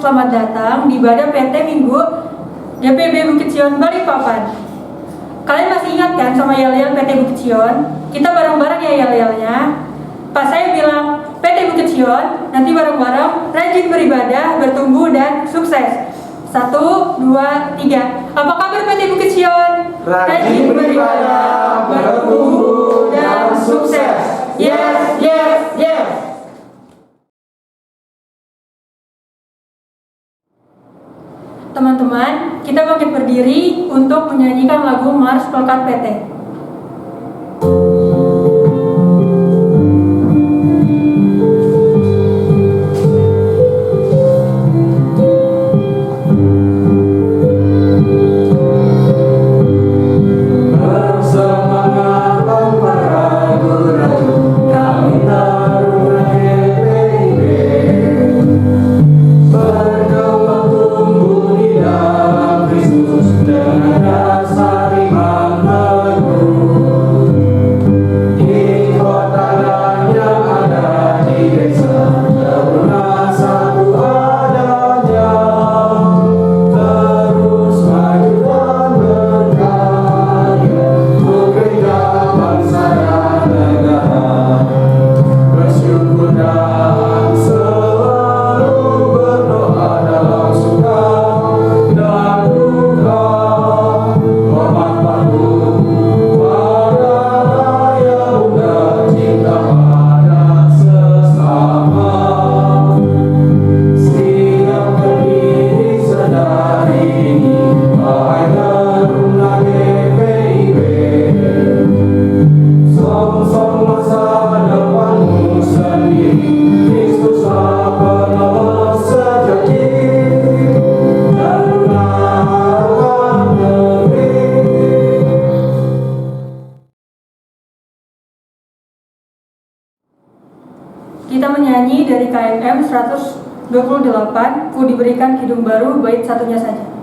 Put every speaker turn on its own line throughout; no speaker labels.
selamat datang di ibadah PT Minggu DPB Bukit Sion Balikpapan. Kalian masih ingat kan sama yel-yel PT Bukit Sion? Kita bareng-bareng ya yel-yelnya. Pas saya bilang PT Bukit Sion, nanti bareng-bareng rajin beribadah, bertumbuh dan sukses. 1, 2, 3. Apa kabar PT Bukit Sion?
Rajin beribadah, bertumbuh dan sukses. Yes, yes, yes.
Teman-teman, kita bangkit berdiri untuk menyanyikan lagu Mars Pelkat PT. Kita menyanyi dari KMM 128, Ku Diberikan Kidung Baru, bait satunya saja.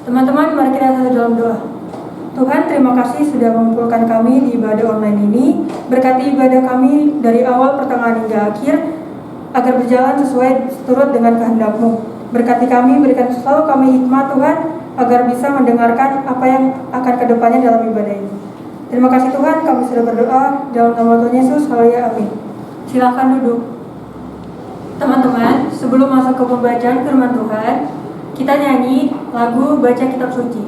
Teman-teman, mari kita satu dalam doa. Tuhan, terima kasih sudah mengumpulkan kami di ibadah online ini. Berkati ibadah kami dari awal, pertengahan hingga akhir, agar berjalan sesuai seturut dengan kehendak-Mu. Berkati kami, berikan selalu kami hikmat Tuhan, agar bisa mendengarkan apa yang akan kedepannya dalam ibadah ini. Terima kasih Tuhan, kami sudah berdoa dalam nama Tuhan Yesus. Haleluya, amin. Silakan duduk. Teman-teman, sebelum masuk ke pembacaan firman Tuhan, kita nyanyi lagu Baca Kitab Suci.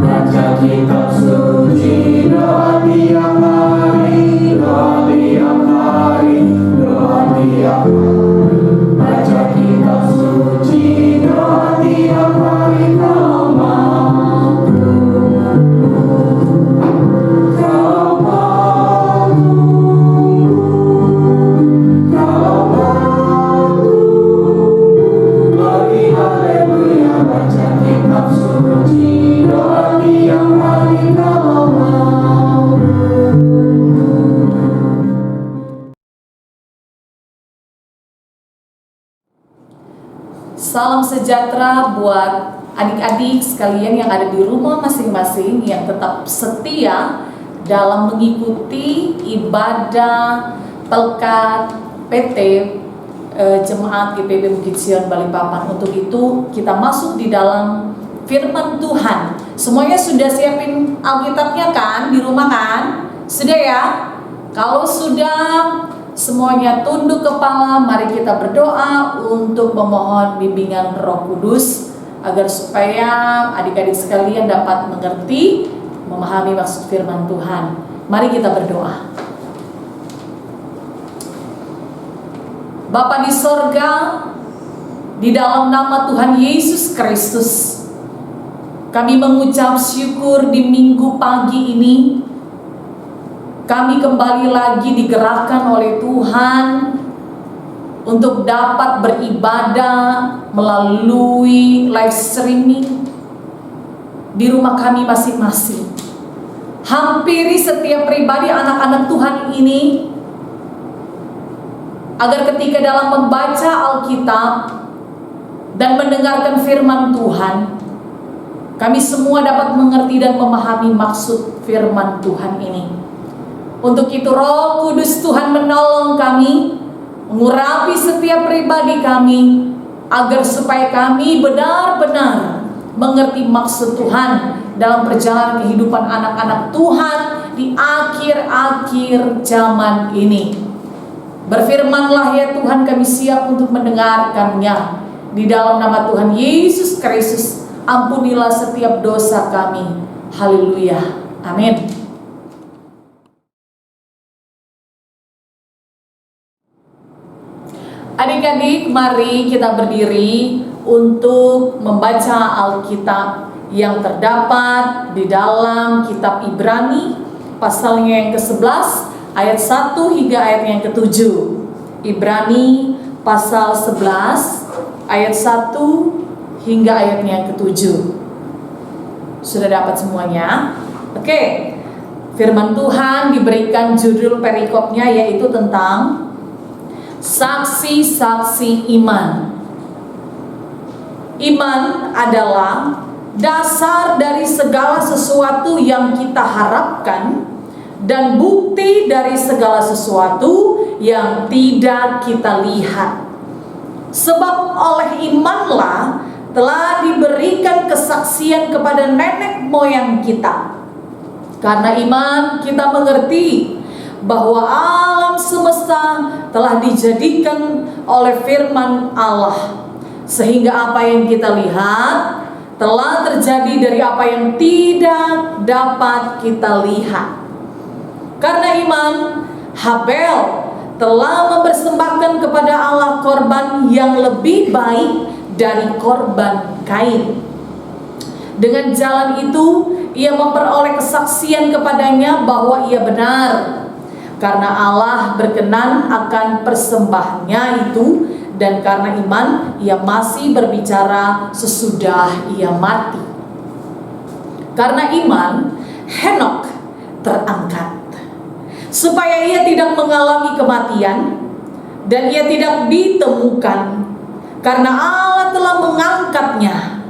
Baca kitab suci, doa tiap hari, doa tiap hari, doa tiap hari. Baca kitab suci, doa tiap hari, kalau mampu, kalau mampu, kalau mampu. Glory haleluya, baca kitab suci, doa tiap hari, kalau mampu.
Salam sejahtera buat adik-adik sekalian yang ada di rumah masing-masing, yang tetap setia dalam mengikuti ibadah Pelkat PT Jemaat GPB Bukit Sion Balikpapan. Untuk itu kita masuk di dalam firman Tuhan. Semuanya sudah siapin Alkitabnya kan di rumah kan? Sudah ya? Kalau sudah Semuanya tunduk kepala, mari kita berdoa untuk memohon bimbingan Roh Kudus agar supaya adik-adik sekalian dapat mengerti, memahami maksud firman Tuhan. Mari kita berdoa. Bapa di sorga, di dalam nama Tuhan Yesus Kristus, kami mengucap syukur di minggu pagi ini. Kami kembali lagi digerakkan oleh Tuhan untuk dapat beribadah melalui live streaming di rumah kami masing-masing. Hampiri setiap pribadi anak-anak Tuhan ini, agar ketika dalam membaca Alkitab dan mendengarkan firman Tuhan, kami semua dapat mengerti dan memahami maksud firman Tuhan ini. Untuk itu Roh Kudus Tuhan menolong kami, mengurapi setiap pribadi kami, agar supaya kami benar-benar mengerti maksud Tuhan dalam perjalanan kehidupan anak-anak Tuhan di akhir-akhir zaman ini. Berfirmanlah ya Tuhan, kami siap untuk mendengarkannya. Di dalam nama Tuhan Yesus Kristus, ampunilah setiap dosa kami. Haleluya. Amin. Adik-adik, mari kita berdiri untuk membaca Alkitab yang terdapat di dalam kitab Ibrani pasalnya yang ke-11 ayat 1 hingga ayat yang ke-7. Ibrani pasal 11 ayat 1 hingga ayat yang ke-7. Sudah dapat semuanya? Oke. Firman Tuhan diberikan judul perikopnya yaitu tentang saksi-saksi iman. Iman adalah dasar dari segala sesuatu yang kita harapkan dan bukti dari segala sesuatu yang tidak kita lihat. Sebab oleh imanlah telah diberikan kesaksian kepada nenek moyang kita. Karena iman kita mengerti bahwa alam semesta telah dijadikan oleh firman Allah, sehingga apa yang kita lihat telah terjadi dari apa yang tidak dapat kita lihat. Karena iman, Habel telah mempersembahkan kepada Allah korban yang lebih baik dari korban Kain. Dengan jalan itu ia memperoleh kesaksian kepadanya bahwa ia benar, karena Allah berkenan akan persembahannya itu, dan karena iman ia masih berbicara sesudah ia mati. Karena iman, Henok terangkat supaya ia tidak mengalami kematian, dan ia tidak ditemukan karena Allah telah mengangkatnya.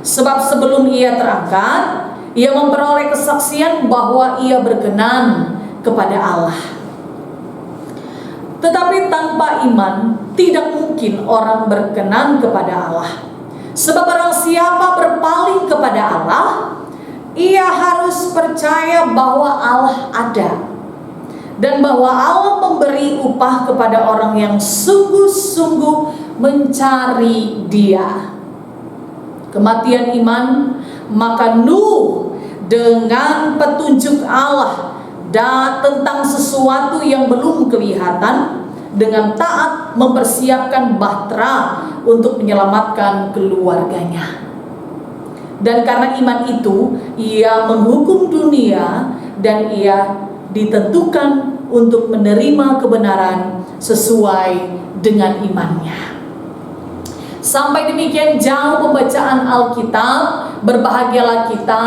Sebab sebelum ia terangkat, ia memperoleh kesaksian bahwa ia berkenan kepada Allah. Tetapi tanpa iman tidak mungkin orang berkenan kepada Allah. Sebab barang siapa berpaling kepada Allah, ia harus percaya bahwa Allah ada, dan bahwa Allah memberi upah kepada orang yang sungguh-sungguh mencari Dia. Kematian iman, maka Nuh dengan petunjuk Allah tentang sesuatu yang belum kelihatan, dengan taat mempersiapkan bahtera untuk menyelamatkan keluarganya. Dan karena iman itu, ia menghukum dunia, dan ia ditentukan untuk menerima kebenaran sesuai dengan imannya. Sampai demikian jauh pembacaan Alkitab. Berbahagialah kita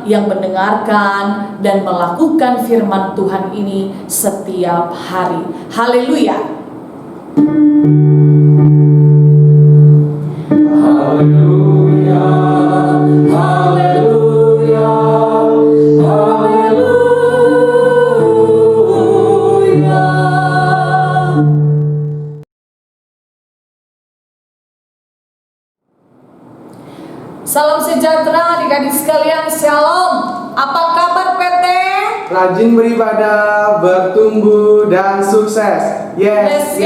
yang mendengarkan dan melakukan firman Tuhan ini setiap hari. Haleluya.
Haleluya, haleluya, haleluya.
Salam sejahtera adik-adik sekalian, shalom. Apa kabar PT?
rajin beribadah, bertumbuh dan sukses.
Yes.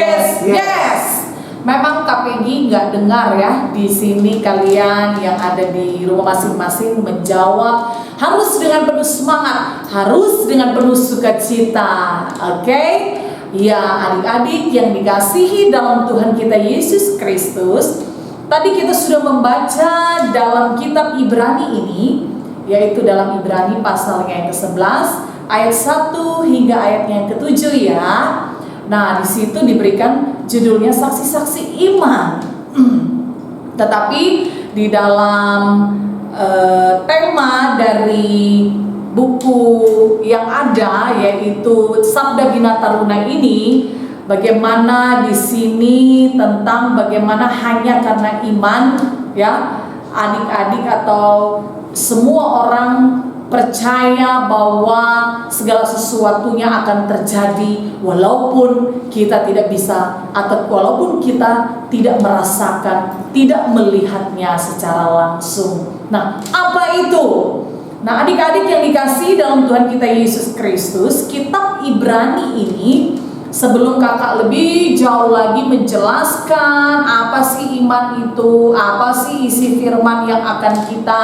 Memang KPG nggak dengar ya di sini kalian yang ada di rumah masing-masing menjawab harus dengan penuh semangat, harus dengan penuh sukacita. Oke? Ya adik-adik yang dikasihi dalam Tuhan kita Yesus Kristus, tadi kita sudah membaca dalam kitab Ibrani ini, yaitu dalam Ibrani pasalnya yang ke-11 ayat 1 hingga ayatnya yang ke-7 ya. Nah, di situ diberikan judulnya saksi-saksi iman. Tetapi di dalam tema dari buku yang ada, yaitu Sabda Bina Taruna ini, bagaimana di sini tentang bagaimana hanya karena iman ya adik-adik atau semua orang percaya bahwa segala sesuatunya akan terjadi walaupun kita tidak bisa atau walaupun kita tidak merasakan, tidak melihatnya secara langsung. Nah, apa itu? Nah, adik-adik yang dikasihi dalam Tuhan kita Yesus Kristus, kitab Ibrani ini sebelum kakak lebih jauh lagi menjelaskan apa sih iman itu, apa sih isi firman yang akan kita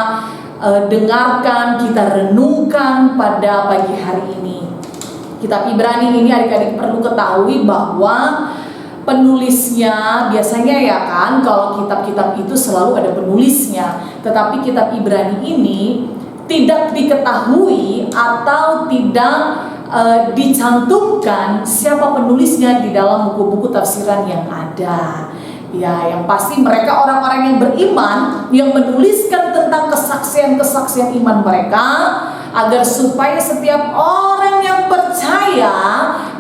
dengarkan, kita renungkan pada pagi hari ini. Kitab Ibrani ini adik-adik perlu ketahui bahwa penulisnya biasanya ya kan, kalau kitab-kitab itu selalu ada penulisnya, tetapi kitab Ibrani ini tidak diketahui atau tidak dicantumkan siapa penulisnya di dalam buku-buku tafsiran yang ada. Ya, yang pasti mereka orang-orang yang beriman yang menuliskan tentang kesaksian-kesaksian iman mereka agar supaya setiap orang yang percaya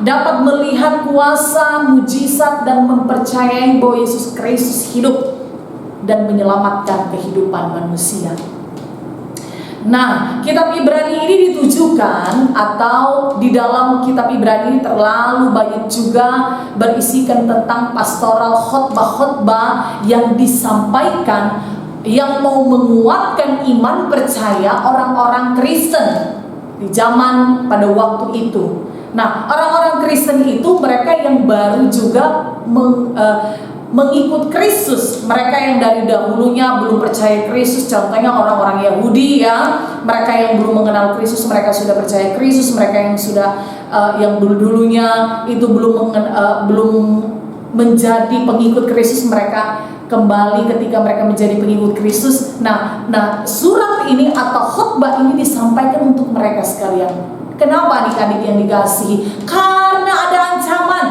dapat melihat kuasa, mujizat dan mempercayai bahwa Yesus Kristus hidup dan menyelamatkan kehidupan manusia. Nah, kitab Ibrani ini ditujukan atau di dalam kitab Ibrani ini terlalu banyak juga berisikan tentang pastoral khotbah-khotbah yang disampaikan yang mau menguatkan iman percaya orang-orang Kristen di zaman pada waktu itu. Nah, orang-orang Kristen itu mereka yang baru juga mengikut Kristus. Mereka yang dari dahulunya belum percaya Kristus, contohnya orang-orang Yahudi ya, mereka yang belum mengenal Kristus mereka sudah percaya Kristus. Mereka yang sudah yang dulu-dulunya itu belum menjadi pengikut Kristus, mereka kembali ketika mereka menjadi pengikut Kristus. Nah, surat ini atau khotbah ini disampaikan untuk mereka sekalian. Kenapa adik-adik yang dikasihi? Karena ada ancaman.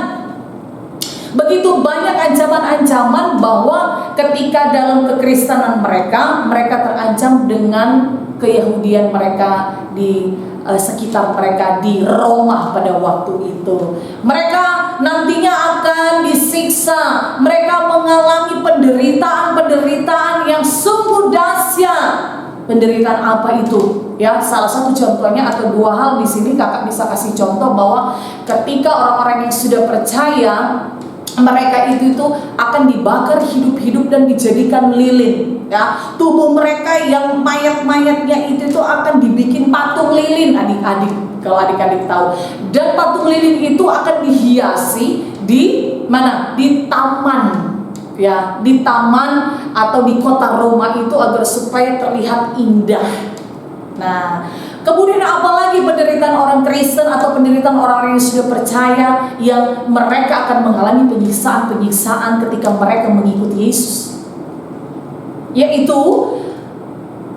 Begitu banyak ancaman-ancaman bahwa ketika dalam kekristenan mereka terancam dengan keyahudian mereka di sekitar mereka di Roma pada waktu itu. Mereka nantinya akan disiksa, mereka mengalami penderitaan yang sungguh dahsyat. Penderitaan apa itu? Ya, salah satu contohnya atau dua hal di sini kakak bisa kasih contoh bahwa ketika orang-orang yang sudah percaya mereka itu akan dibakar hidup-hidup dan dijadikan lilin. Ya, tubuh mereka yang mayat-mayatnya itu akan dibikin patung lilin, adik-adik. Kalau adik-adik tahu. Dan patung lilin itu akan dihiasi di mana? Di taman. Ya, di taman atau di kota Roma itu agar supaya terlihat indah. Nah, kemudian apalagi penderitaan orang Kristen atau penderitaan orang-orang yang sudah percaya yang mereka akan mengalami penyiksaan-penyiksaan ketika mereka mengikuti Yesus. Yaitu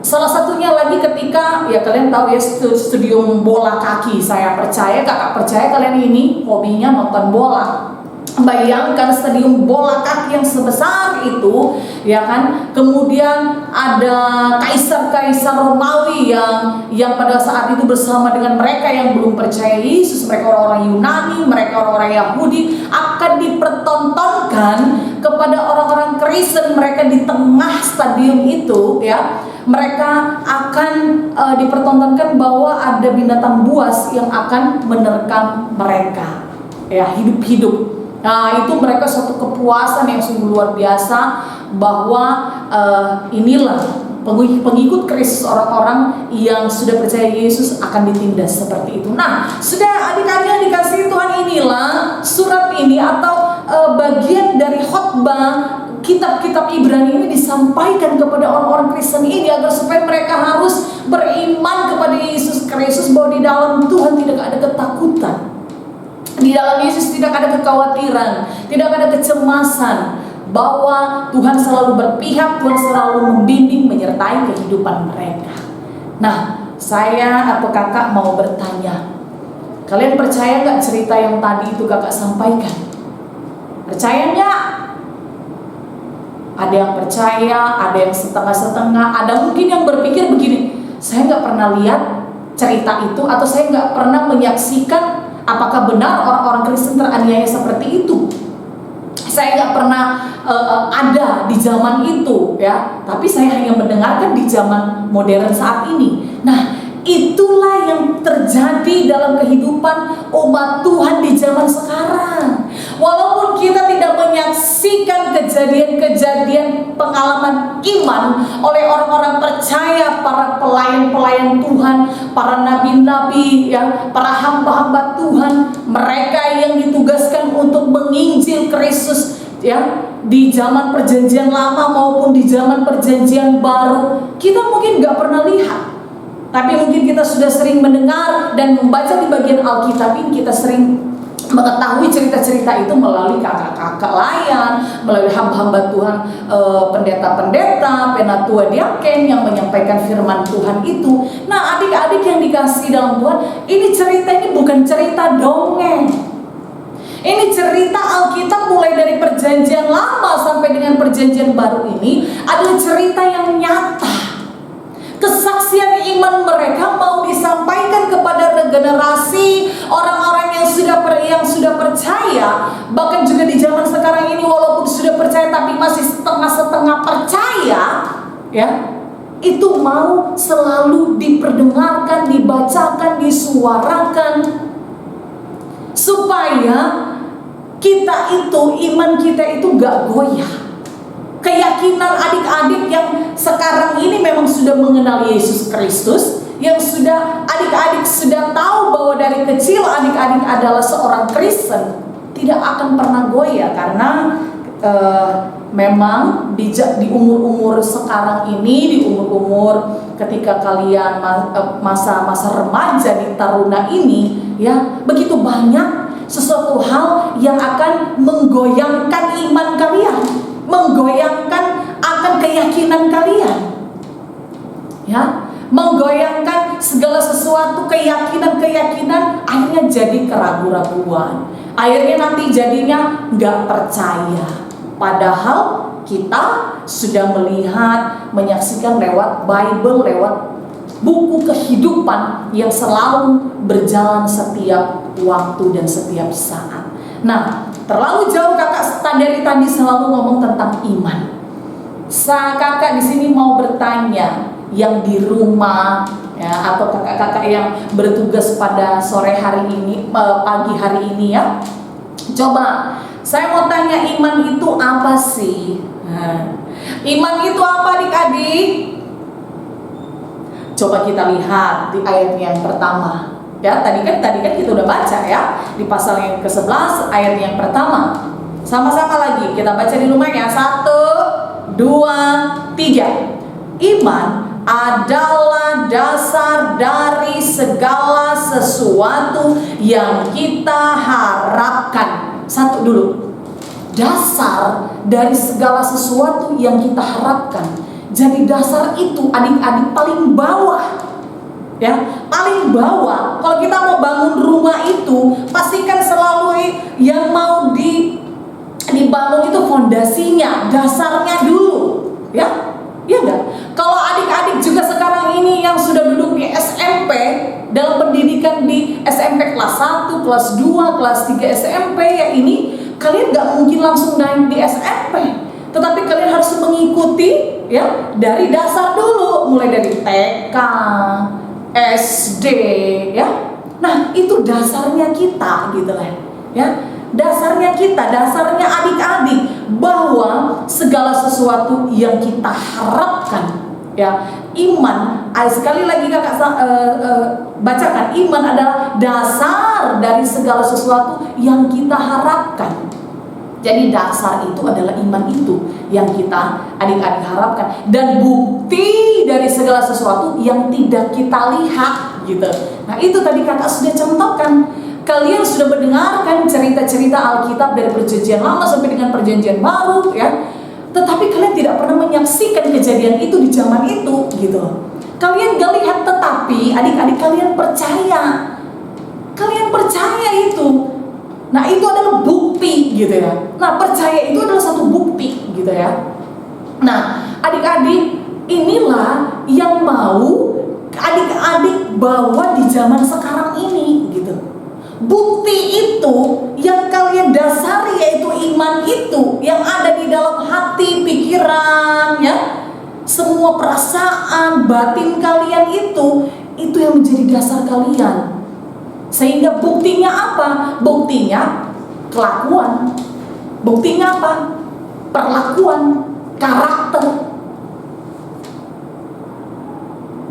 salah satunya lagi ketika ya kalian tahu ya stadium bola kaki. Saya percaya, kakak percaya kalian ini hobinya nonton bola. Bayangkan stadium bola kaki yang sebesar itu, ya kan? Kemudian ada kaisar-kaisar Romawi yang pada saat itu bersama dengan mereka yang belum percaya Yesus, mereka orang-orang Yunani, mereka orang-orang Yahudi, akan dipertontonkan kepada orang-orang Kristen. Mereka di tengah stadium itu, ya, mereka akan dipertontonkan bahwa ada binatang buas yang akan menerkam mereka, ya, hidup-hidup. Nah, itu mereka suatu kepuasan yang sungguh luar biasa bahwa inilah pengikut Kristus, orang-orang yang sudah percaya Yesus akan ditindas seperti itu. Nah, sudah adik-adik yang dikasihi Tuhan, inilah surat ini atau bagian dari khotbah kitab-kitab Ibrani ini disampaikan kepada orang-orang Kristen ini agar supaya mereka harus beriman kepada Yesus Kristus, bahwa di dalam Tuhan tidak ada ketakutan, di dalam Yesus tidak ada kekhawatiran, tidak ada kecemasan, bahwa Tuhan selalu berpihak, Tuhan selalu membimbing, menyertai kehidupan mereka. Nah, saya atau kakak mau bertanya, kalian percaya nggak cerita yang tadi itu kakak sampaikan? Percaya nggak? Ada yang percaya, ada yang setengah-setengah, ada mungkin yang berpikir begini, saya nggak pernah lihat cerita itu, atau saya nggak pernah menyaksikan apakah benar orang-orang Kristen teraniaya seperti itu. Saya nggak pernah ada di zaman itu, ya. Tapi saya hanya mendengarkan di zaman modern saat ini. Nah, itulah yang terjadi dalam kehidupan umat Tuhan di zaman sekarang. Walaupun kita tidak menyaksikan kejadian-kejadian pengalaman iman oleh orang-orang percaya, para pelayan-pelayan Tuhan, para nabi-nabi, ya, para hamba-hamba Tuhan, mereka yang ditugaskan untuk menginjil Kristus, ya, di zaman perjanjian lama maupun di zaman perjanjian baru, kita mungkin gak pernah lihat. Tapi mungkin kita sudah sering mendengar dan membaca di bagian Alkitab ini, kita sering mengetahui cerita-cerita itu melalui kakak-kakak layan, melalui hamba-hamba Tuhan, pendeta-pendeta, penatua diaken yang menyampaikan firman Tuhan itu. Nah, adik-adik yang dikasihi dalam Tuhan, ini cerita ini bukan cerita dongeng. Ini cerita Alkitab mulai dari perjanjian lama sampai dengan perjanjian baru ini adalah cerita yang nyata. Kesaksian iman mereka mau disampaikan kepada generasi orang-orang yang sudah percaya, bahkan juga di zaman sekarang ini walaupun sudah percaya tapi masih setengah-setengah percaya, ya, itu mau selalu diperdengarkan, dibacakan, disuarakan, supaya kita itu, iman kita itu gak goyah. Keyakinan adik-adik yang sekarang ini memang sudah mengenal Yesus Kristus, yang sudah adik-adik sudah tahu bahwa dari kecil adik-adik adalah seorang Kristen, tidak akan pernah goyah. Karena memang di umur-umur sekarang ini, di umur-umur ketika kalian masa-masa remaja, di taruna ini, ya, begitu banyak sesuatu hal yang akan menggoyangkan iman kalian, menggoyangkan akan keyakinan kalian, ya, menggoyangkan segala sesuatu, keyakinan akhirnya jadi keraguan-raguan, akhirnya nanti jadinya nggak percaya. Padahal kita sudah melihat, menyaksikan lewat Bible, lewat buku kehidupan yang selalu berjalan setiap waktu dan setiap saat. Nah, terlalu jauh kakak dari tadi selalu ngomong tentang iman. Kakak di sini mau bertanya yang di rumah, ya, atau kakak-kakak yang bertugas pada sore hari ini, pagi hari ini, ya. Coba saya mau tanya, iman itu apa sih? Iman itu apa adik-adik? Coba kita lihat di ayat yang pertama. Ya, tadi kan kita udah baca, ya, di pasal yang ke-11 ayat yang pertama. Sama-sama lagi kita baca di rumah, ya. 1, 2, 3. Iman adalah dasar dari segala sesuatu yang kita harapkan. Satu dulu. Dasar dari segala sesuatu yang kita harapkan. Jadi dasar itu adik-adik paling bawah, ya, paling bawah. Kalau kita mau bangun rumah itu, pastikan selalu yang mau dibangun itu fondasinya, dasarnya dulu, ya, iya enggak? Kalau adik-adik juga sekarang ini yang sudah duduk di SMP, dalam pendidikan di SMP kelas 1, kelas 2, kelas 3 SMP, ya, ini kalian nggak mungkin langsung naik di SMP, tetapi kalian harus mengikuti, ya, dari dasar dulu, mulai dari TK, SD, ya. Nah, itu dasarnya kita, gitu lah, ya. Dasarnya kita, dasarnya adik-adik, bahwa segala sesuatu yang kita harapkan Ya, iman, sekali lagi kakak bacakan, iman adalah dasar dari segala sesuatu yang kita harapkan. Jadi dasar itu adalah iman itu yang kita adik-adik harapkan, dan bukti dari segala sesuatu yang tidak kita lihat gitu. Nah itu tadi kakak sudah contohkan. Kalian sudah mendengarkan cerita-cerita Alkitab dari perjanjian lama sampai dengan perjanjian baru ya. Tetapi kalian tidak pernah menyaksikan kejadian itu di zaman itu gitu. Kalian gak lihat, tetapi adik-adik kalian percaya. Kalian percaya itu. Nah itu adalah bukti gitu ya. Nah percaya itu adalah satu bukti gitu ya. Nah adik-adik, inilah yang mau adik-adik bawa di zaman sekarang ini gitu. Bukti itu yang kalian dasari, yaitu iman itu yang ada di dalam hati, pikiran ya, semua perasaan batin kalian itu yang menjadi dasar kalian. Sehingga buktinya apa? Buktinya kelakuan. Buktinya apa? Perlakuan, karakter.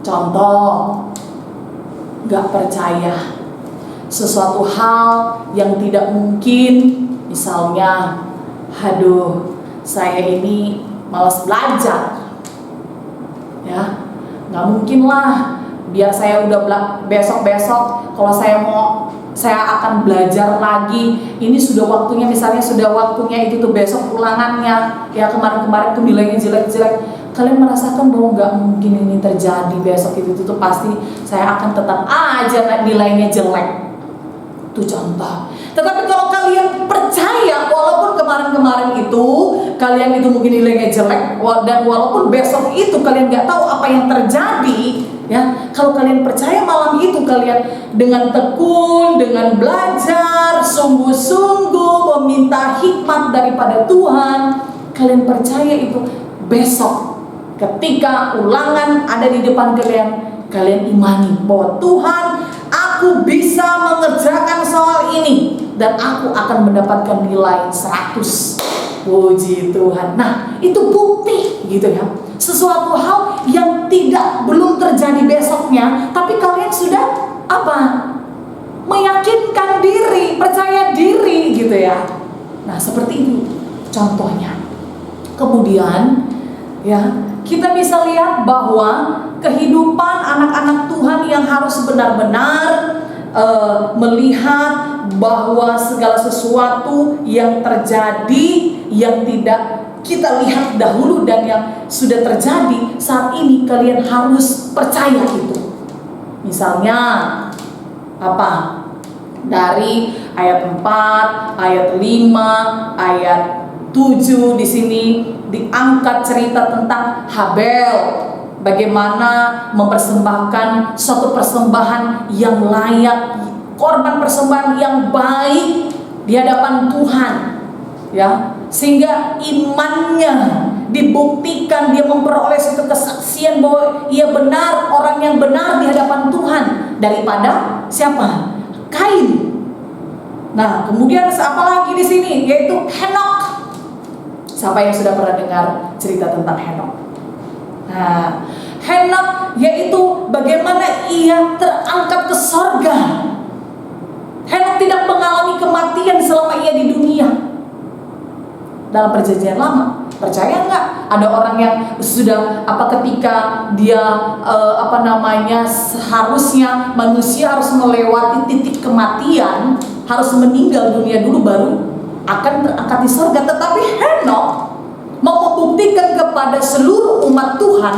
Contoh, gak percaya sesuatu hal yang tidak mungkin, misalnya, aduh, saya ini malas belajar, ya, nggak mungkin lah, biar saya udah besok kalau saya akan belajar lagi, ini sudah waktunya, misalnya sudah waktunya itu tuh besok ulangannya, ya kemarin tuh nilainya jelek-jelek. Kalian merasakan bahwa nggak mungkin ini terjadi besok itu tuh pasti saya akan tetap aja nilainya jelek. Itu contoh. Tetapi kalau kalian percaya, walaupun kemarin itu kalian itu mungkin nilainya jelek, dan walaupun besok itu kalian nggak tahu apa yang terjadi, ya, kalau kalian percaya malam itu kalian dengan tekun, dengan belajar, sungguh-sungguh meminta hikmat daripada Tuhan, kalian percaya itu besok ketika ulangan ada di depan kalian imani bahwa Tuhan, aku bisa mengerjakan soal ini dan aku akan mendapatkan nilai 100. Puji Tuhan. Nah, itu bukti gitu ya. Sesuatu hal yang belum terjadi besoknya, tapi kalian sudah apa? Meyakinkan diri, percaya diri gitu ya. Nah, seperti itu contohnya. Kemudian ya, kita bisa lihat bahwa kehidupan anak-anak Tuhan yang harus benar-benar melihat bahwa segala sesuatu yang terjadi yang tidak kita lihat dahulu dan yang sudah terjadi saat ini, kalian harus percaya itu. Misalnya apa? Dari ayat 4, ayat 5, ayat 7 di sini diangkat cerita tentang Habel, bagaimana mempersembahkan suatu persembahan yang layak, korban persembahan yang baik di hadapan Tuhan, ya, sehingga imannya dibuktikan, dia memperoleh suatu kesaksian bahwa ia benar, orang yang benar di hadapan Tuhan daripada siapa? Kain. Nah, kemudian apa lagi di sini? Yaitu Henokh. Siapa yang sudah pernah dengar cerita tentang Henokh? Nah, Henokh yaitu bagaimana ia terangkat ke sorga. Henokh tidak mengalami kematian selama ia di dunia. Dalam perjanjian lama, percaya nggak? Ada orang yang sudah ketika dia seharusnya manusia harus melewati titik kematian, harus meninggal dunia dulu baru akan terangkat di sorga. Tetapi Henokh mau membuktikan kepada seluruh umat Tuhan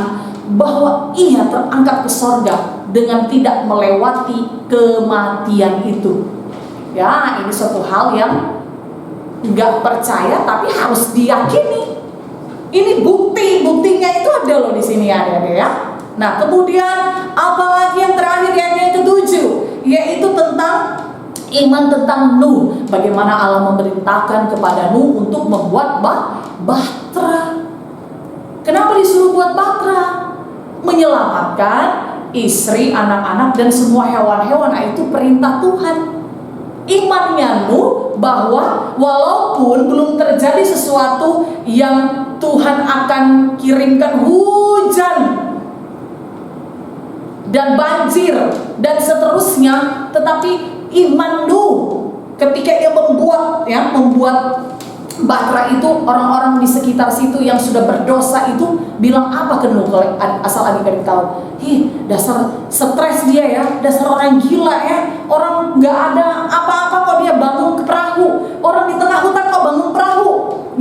bahwa ia terangkat ke sorga dengan tidak melewati kematian itu. Ya, ini suatu hal yang nggak percaya tapi harus diyakini. Ini buktinya itu ada loh di sini ada ya. Nah, kemudian apalagi yang terakhir yang ke-7, yaitu tentang iman tentang Nuh. Bagaimana Allah memerintahkan kepada Nuh untuk membuat bahtera. Kenapa disuruh buat bahtera? Menyelamatkan istri, anak-anak, dan semua hewan-hewan. Nah, itu perintah Tuhan. Imannya Nuh bahwa walaupun belum terjadi sesuatu yang Tuhan akan kirimkan hujan dan banjir dan seterusnya, tetapi iman Nuh ketika ia membuat Batra itu, orang-orang di sekitar situ yang sudah berdosa itu bilang apa ke Nuh? Kalau asal adik-adik tahu, dasar stres dia ya, dasar orang gila ya, orang nggak ada apa-apa kok dia bangun ke perahu, orang di tengah hutan kok bangun perahu,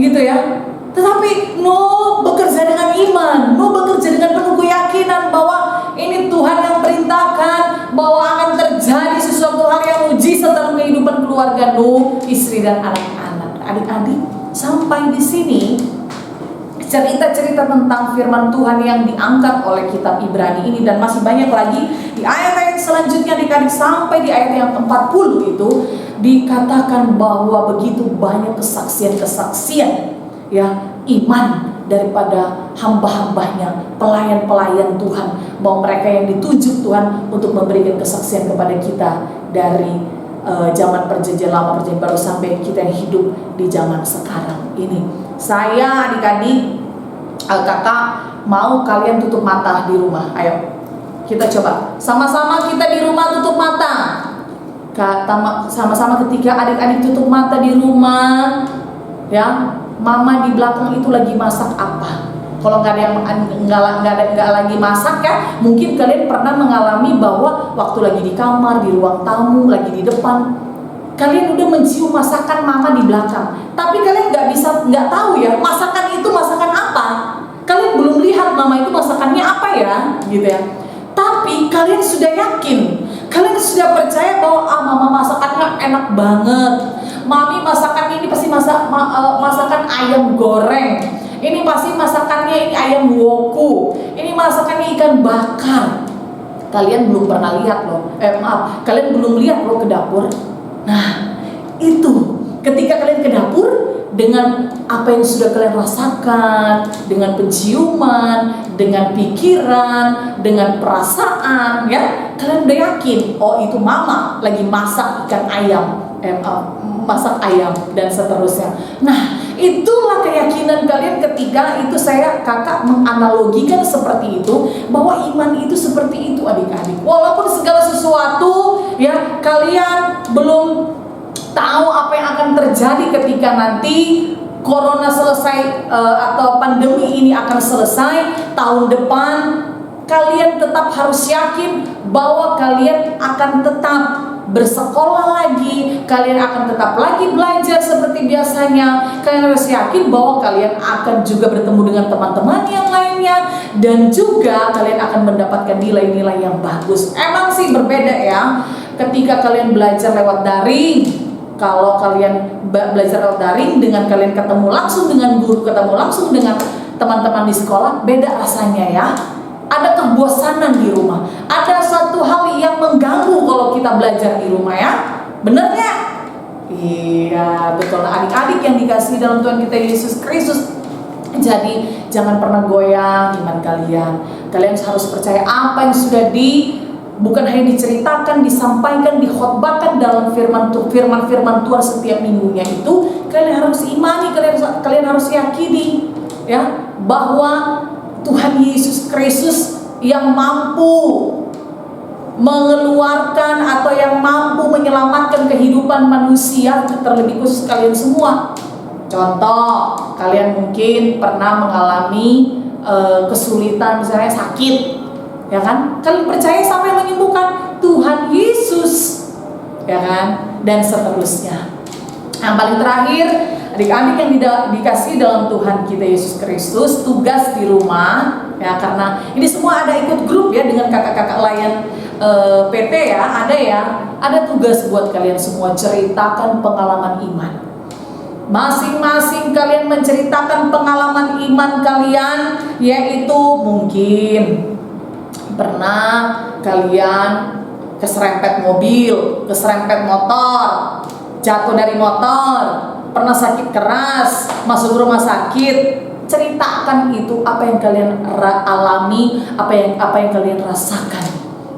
gitu ya. Tetapi Nuh bekerja dengan iman, Nuh bekerja dengan penuh keyakinan bahwa ini Tuhan yang perintahkan, bahwa akan terjadi sesuatu hal yang mujizat dalam kehidupan keluarga Nuh, istri dan anak-anak. Adik-adik, sampai di sini cerita-cerita tentang firman Tuhan yang diangkat oleh kitab Ibrani ini, dan masih banyak lagi di ayat-ayat selanjutnya adik-adik, sampai di ayat yang ke-40 itu dikatakan bahwa begitu banyak kesaksian-kesaksian ya iman daripada hamba-hambanya, pelayan-pelayan Tuhan, bahwa mereka yang ditunjuk Tuhan untuk memberikan kesaksian kepada kita dari zaman perjanjian lama, perjanjian baru, sampai kita yang hidup di zaman sekarang ini. Saya adik-adik, kakak mau kalian tutup mata di rumah. Ayo kita coba sama-sama, kita di rumah tutup mata. Sama-sama ketika adik-adik tutup mata di rumah ya, mama di belakang itu lagi masak apa? Kalau nggak ada yang nggak lagi masak ya, mungkin kalian pernah mengalami bahwa waktu lagi di kamar, di ruang tamu, lagi di depan, kalian udah mencium masakan mama di belakang, tapi kalian nggak tahu ya masakan itu masakan apa. Kalian belum lihat mama itu masakannya apa ya, gitu ya. Tapi kalian sudah yakin, kalian sudah percaya bahwa mama masakannya enak banget. Mami masakannya ini pasti masakan ayam goreng. Ini pasti masakannya ini ayam woku. Ini masakannya ikan bakar. Kalian belum pernah lihat loh. Kalian belum lihat loh ke dapur. Nah, itu ketika kalian ke dapur dengan apa yang sudah kalian rasakan, dengan penciuman, dengan pikiran, dengan perasaan, ya, kalian udah yakin, oh itu mama lagi masak ikan ayam, masak ayam dan seterusnya. Nah, itulah keyakinan kalian ketika itu kakak menganalogikan seperti itu, bahwa iman itu seperti itu adik-adik. Walaupun segala sesuatu ya kalian belum tahu apa yang akan terjadi ketika nanti corona selesai atau pandemi ini akan selesai tahun depan, kalian tetap harus yakin bahwa kalian akan tetap bersekolah lagi, kalian akan tetap lagi belajar seperti biasanya. Kalian harus yakin bahwa kalian akan juga bertemu dengan teman-teman yang lainnya, dan juga kalian akan mendapatkan nilai-nilai yang bagus. Emang sih berbeda ya ketika kalian belajar lewat daring. Kalau kalian belajar lewat daring dengan kalian ketemu langsung dengan guru, ketemu langsung dengan teman-teman di sekolah, beda rasanya ya. Ada kebosanan di rumah, ada satu hal yang mengganggu kalau kita belajar di rumah ya. Bener nggak? Iya betul, adik-adik yang dikasih dalam Tuhan kita Yesus Kristus. Jadi jangan pernah goyang iman kalian. Kalian harus percaya apa yang sudah bukan hanya diceritakan, disampaikan, dikhotbahkan dalam firman Tuhan setiap minggunya itu. Kalian harus imani, kalian harus yakini ya, bahwa Tuhan Yesus Kristus yang mampu mengeluarkan atau yang mampu menyelamatkan kehidupan manusia, terlebih khusus kalian semua. Contoh, kalian mungkin pernah mengalami kesulitan, misalnya sakit, ya kan? Kalian percaya siapa yang menyembuhkan? Tuhan Yesus, ya kan? Dan seterusnya. Yang paling terakhir, adik-adik yang dikasih dalam Tuhan kita Yesus Kristus, tugas di rumah ya, karena ini semua ada ikut grup ya dengan kakak-kakak layan PT ya, ada tugas buat kalian semua, ceritakan pengalaman iman. Masing-masing kalian menceritakan pengalaman iman kalian, yaitu mungkin pernah kalian keserempet mobil, keserempet motor, jatuh dari motor, pernah sakit keras, masuk rumah sakit. Ceritakan itu apa yang kalian alami, apa yang kalian rasakan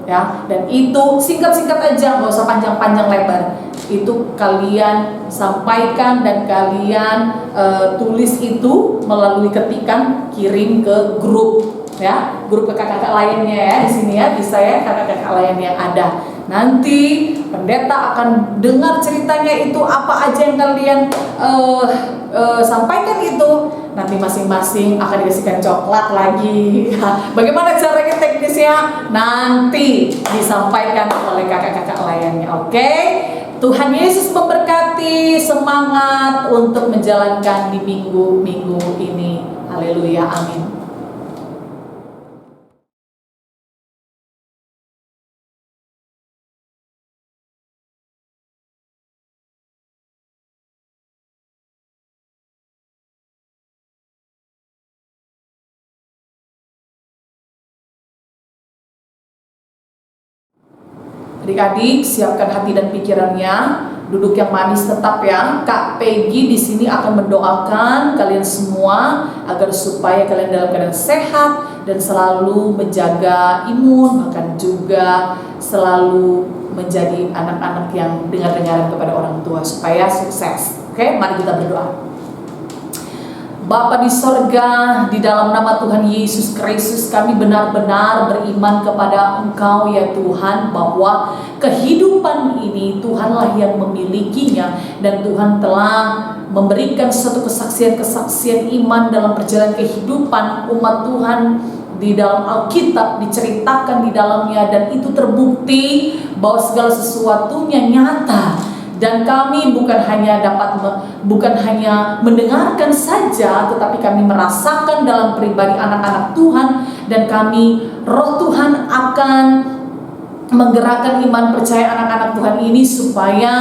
ya. Dan itu singkat-singkat aja, nggak usah panjang-panjang lebar. Itu kalian sampaikan dan kalian tulis itu melalui ketikan, kirim ke grup ya, grup kakak-kakak lainnya ya di sini ya, bisa ya kakak-kakak lain yang ada. Nanti pendeta akan dengar ceritanya itu, apa aja yang kalian sampaikan itu. Nanti masing-masing akan dikasihkan coklat lagi. Bagaimana caranya teknisnya? Nanti disampaikan oleh kakak-kakak lainnya. Oke? Tuhan Yesus memberkati, semangat untuk menjalankan di minggu-minggu ini. Haleluya, amin. Adik-adik, siapkan hati dan pikirannya, duduk yang manis tetap ya. Kak Peggy di sini akan mendoakan kalian semua agar supaya kalian dalam keadaan sehat dan selalu menjaga imun, bahkan juga selalu menjadi anak-anak yang dengar-dengaran kepada orang tua supaya sukses. Oke, mari kita berdoa. Bapa di sorga, di dalam nama Tuhan Yesus Kristus kami benar-benar beriman kepada Engkau ya Tuhan, bahwa kehidupan ini Tuhanlah yang memilikinya, dan Tuhan telah memberikan suatu kesaksian-kesaksian iman dalam perjalanan kehidupan umat Tuhan. Di dalam Alkitab diceritakan di dalamnya, dan itu terbukti bahwa segala sesuatunya nyata. Dan kami bukan hanya mendengarkan saja, tetapi kami merasakan dalam pribadi anak-anak Tuhan, dan kami, Roh Tuhan akan menggerakkan iman percaya anak-anak Tuhan ini, supaya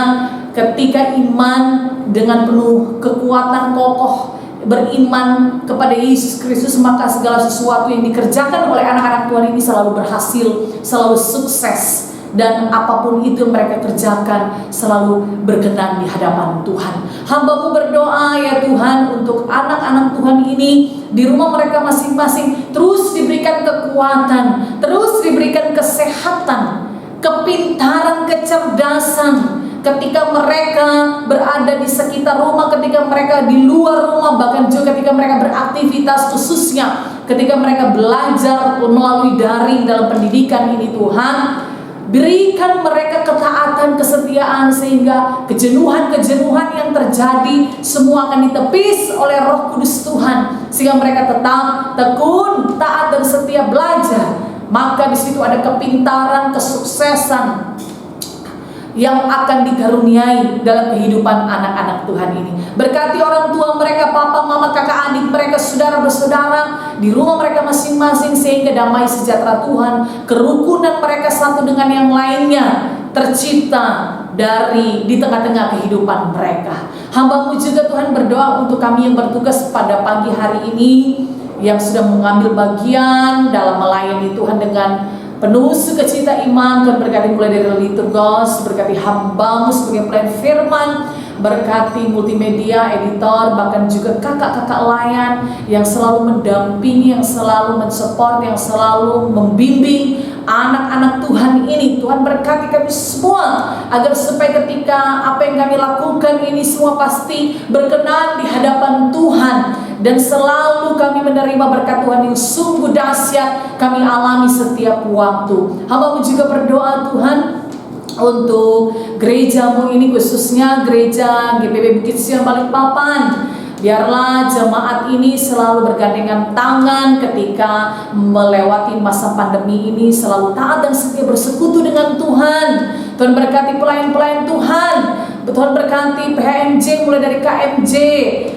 ketika iman dengan penuh kekuatan kokoh beriman kepada Yesus Kristus, maka segala sesuatu yang dikerjakan oleh anak-anak Tuhan ini selalu berhasil, selalu sukses. Dan apapun itu yang mereka kerjakan selalu berkenan di hadapan Tuhan. Hamba-Mu berdoa ya Tuhan, untuk anak-anak Tuhan ini di rumah mereka masing-masing terus diberikan kekuatan, terus diberikan kesehatan, kepintaran, kecerdasan. Ketika mereka berada di sekitar rumah, ketika mereka di luar rumah, bahkan juga ketika mereka beraktivitas, khususnya ketika mereka belajar melalui daring dalam pendidikan ini Tuhan, berikan mereka ketaatan, kesetiaan, sehingga kejenuhan-kejenuhan yang terjadi semua akan ditepis oleh Roh Kudus Tuhan, sehingga mereka tetap tekun, taat, dan setia belajar. Maka di situ ada kepintaran, kesuksesan yang akan dikaruniai dalam kehidupan anak-anak Tuhan ini. Berkati orang tua mereka, papa, mama, kakak, adik mereka, saudara bersaudara di rumah mereka masing-masing, sehingga damai sejahtera Tuhan, kerukunan mereka satu dengan yang lainnya tercipta di tengah-tengah kehidupan mereka. Hamba-Mu juga Tuhan berdoa untuk kami yang bertugas pada pagi hari ini, yang sudah mengambil bagian dalam melayani Tuhan dengan penuh sukacita iman. Tuhan berkati mulai dari liturgos, berkati hamba-Mu sebagai pelayan firman, berkati multimedia, editor, bahkan juga kakak-kakak layan yang selalu mendampingi, yang selalu mensupport, yang selalu membimbing anak-anak Tuhan ini. Tuhan berkati kami semua, agar supaya ketika apa yang kami lakukan ini semua pasti berkenan di hadapan Tuhan, dan selalu kami menerima berkat Tuhan yang sungguh dahsyat kami alami setiap waktu. Hamba-Mu juga berdoa Tuhan untuk gereja-Mu ini, khususnya gereja GPB Bukit Sion Balikpapan. Biarlah jemaat ini selalu bergandengan tangan ketika melewati masa pandemi ini, selalu taat dan setia bersekutu dengan Tuhan. Tuhan berkati pelayan-pelayan Tuhan. Tuhan berkati PHMJ mulai dari KMJ,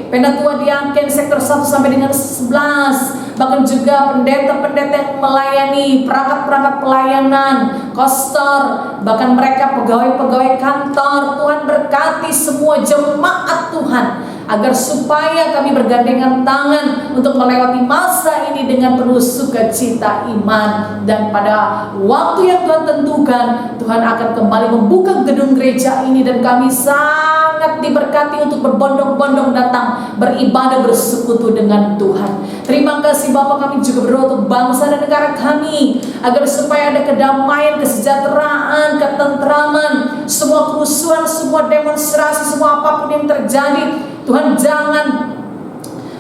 Penatua Diaken sektor 1 sampai dengan 11, bahkan juga pendeta-pendeta yang melayani, perangkat-perangkat pelayanan, kostor, bahkan mereka pegawai-pegawai kantor. Tuhan berkati semua jemaat Tuhan, agar supaya kami bergandengan tangan untuk melewati masa ini dengan penuh sukacita iman. Dan pada waktu yang Tuhan tentukan, Tuhan akan kembali membuka gedung gereja ini, dan kami sangat diberkati untuk berbondong-bondong datang beribadah bersekutu dengan Tuhan. Terima kasih Bapa, kami juga berdoa untuk bangsa dan negara kami, agar supaya ada kedamaian, kesejahteraan, ketentraman, semua kerusuhan, semua demonstrasi, semua apapun yang terjadi, Tuhan jangan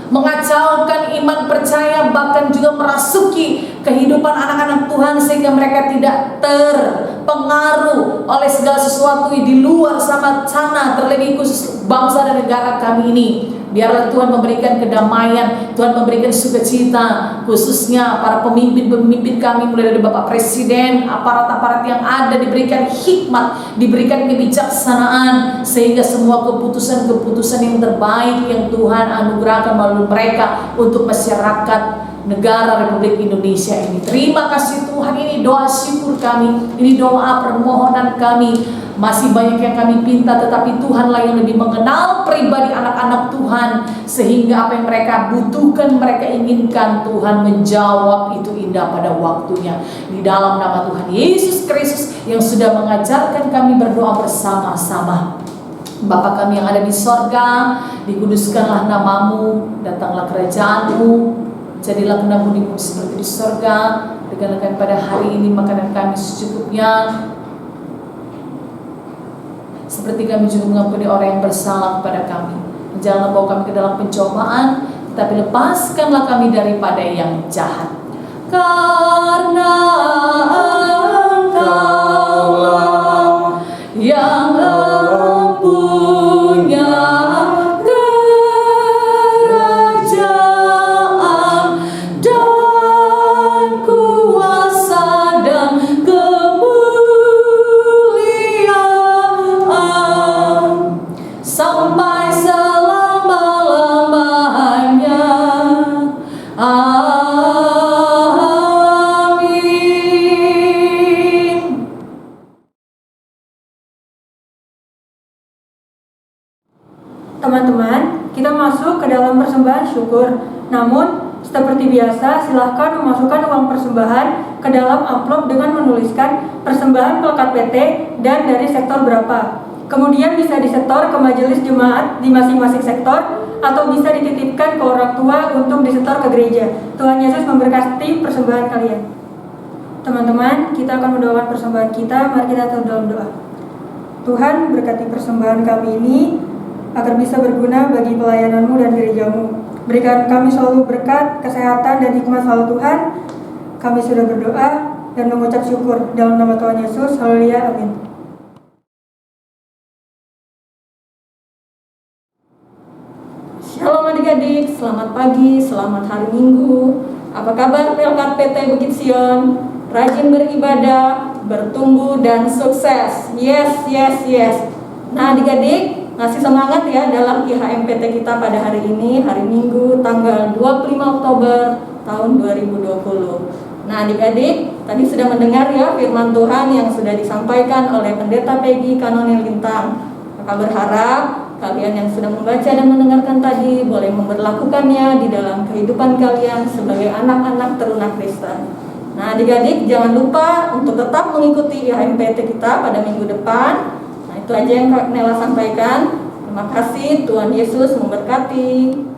mengacaukan iman percaya, bahkan juga merasuki kehidupan anak-anak Tuhan sehingga mereka tidak terpengaruh oleh segala sesuatu di luar sana, terlebih khusus bangsa dan negara kami ini. Biarlah Tuhan memberikan kedamaian, Tuhan memberikan sukacita, khususnya para pemimpin-pemimpin kami, mulai dari Bapak Presiden, aparat-aparat yang ada, diberikan hikmat, diberikan kebijaksanaan, sehingga semua keputusan-keputusan yang terbaik yang Tuhan anugerahkan melalui mereka untuk masyarakat negara Republik Indonesia ini. Terima kasih Tuhan, ini doa syukur kami, ini doa permohonan kami. Masih banyak yang kami pinta, tetapi Tuhanlah yang lebih mengenal pribadi anak-anak Tuhan, sehingga apa yang mereka butuhkan, mereka inginkan, Tuhan menjawab itu indah pada waktunya. Di dalam nama Tuhan Yesus Kristus yang sudah mengajarkan kami berdoa bersama-sama. Bapa kami yang ada di sorga, dikuduskanlah namamu, datanglah kerajaanmu, jadilah kehendakmu di bumi seperti di sorga. Berikanlah kami pada hari ini makanan kami secukupnya, seperti kami juga mengampuni orang yang bersalah kepada kami. Janganlah bawa kami ke dalam pencobaan, tetapi lepaskanlah kami daripada yang jahat. Karena Engkaulah yang mempunyai kerajaan dan kuasa dan kemuliaan sampai selama-lamanya. Amin.
Teman-teman, kita masuk ke dalam persembahan syukur. Namun, seperti biasa, silahkan memasukkan uang persembahan ke dalam amplop dengan menuliskan persembahan pelekat PT dan dari sektor berapa. Kemudian bisa disetor ke majelis jemaat di masing-masing sektor, atau bisa dititipkan ke orang tua untuk disetor ke gereja. Tuhan Yesus memberkati persembahan kalian. Teman-teman, kita akan mendoakan persembahan kita. Mari kita tutup dalam doa. Tuhan, berkati persembahan kami ini agar bisa berguna bagi pelayananmu dan gerejamu. Berikan kami selalu berkat, kesehatan, dan hikmat selalu Tuhan. Kami sudah berdoa dan mengucap syukur dalam nama Tuhan Yesus. Haleluya, amin. Shalom adik-adik, selamat pagi, selamat hari Minggu. Apa kabar Pelkat PT Bukit Sion? Rajin beribadah, bertumbuh, dan sukses. Yes. Nah adik-adik, ngasih semangat ya dalam IHMPT kita pada hari ini, hari Minggu, tanggal 25 Oktober tahun 2020. Nah adik-adik, tadi sudah mendengar ya firman Tuhan yang sudah disampaikan oleh Pendeta Peggy Kanonil Lintang. Maka berharap kalian yang sudah membaca dan mendengarkan tadi boleh memberlakukannya di dalam kehidupan kalian sebagai anak-anak teruna Kristen. Nah adik-adik, jangan lupa untuk tetap mengikuti IHMPT kita pada minggu depan. Nah itu aja yang Kak Nela sampaikan. Terima kasih, Tuhan Yesus memberkati.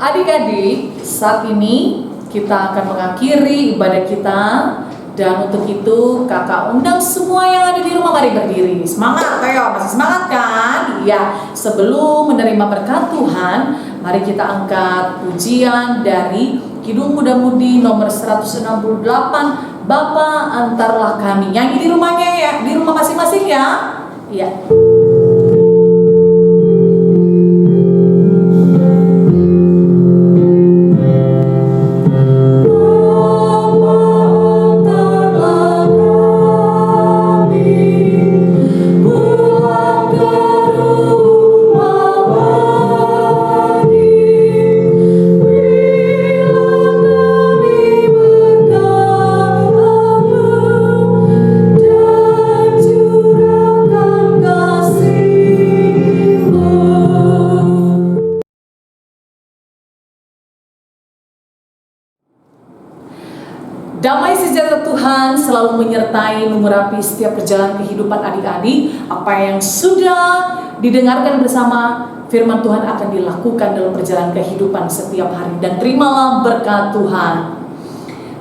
Adik-adik, saat ini kita akan mengakhiri ibadah kita, dan untuk itu kakak undang semua yang ada di rumah, mari berdiri. Semangat, ayo, masih semangat kan? Iya, sebelum menerima berkat Tuhan, mari kita angkat pujian dari Kidung Muda Mudi nomor 168, Bapa antarlah kami. Nyanyi di rumahnya ya, di rumah masing-masing ya. Iya. Damai sejahtera Tuhan selalu menyertai mengurapi setiap perjalanan kehidupan adik-adik. Apa yang sudah didengarkan bersama firman Tuhan akan dilakukan dalam perjalanan kehidupan setiap hari. Dan terimalah berkat Tuhan.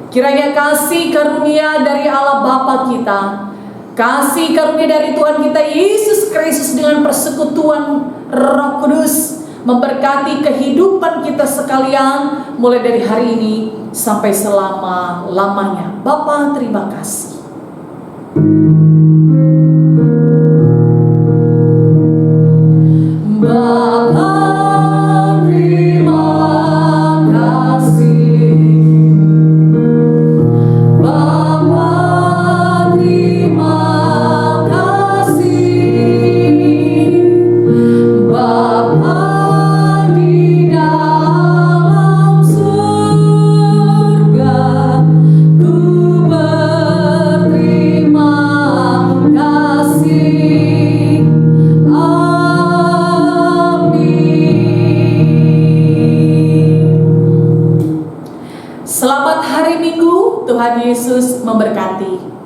Kiranya kasih karunia dari Allah Bapa kita, kasih karunia dari Tuhan kita Yesus Kristus dengan persekutuan Roh Kudus memberkati kehidupan kita sekalian mulai dari hari ini sampai selama-lamanya. Bapa, terima kasih. Bapa, terima kasih. Bapa, terima kasih. Bapa di dalam surga, ku berterima kasih. Amin. Selamat hari Minggu, Tuhan Yesus memberkati.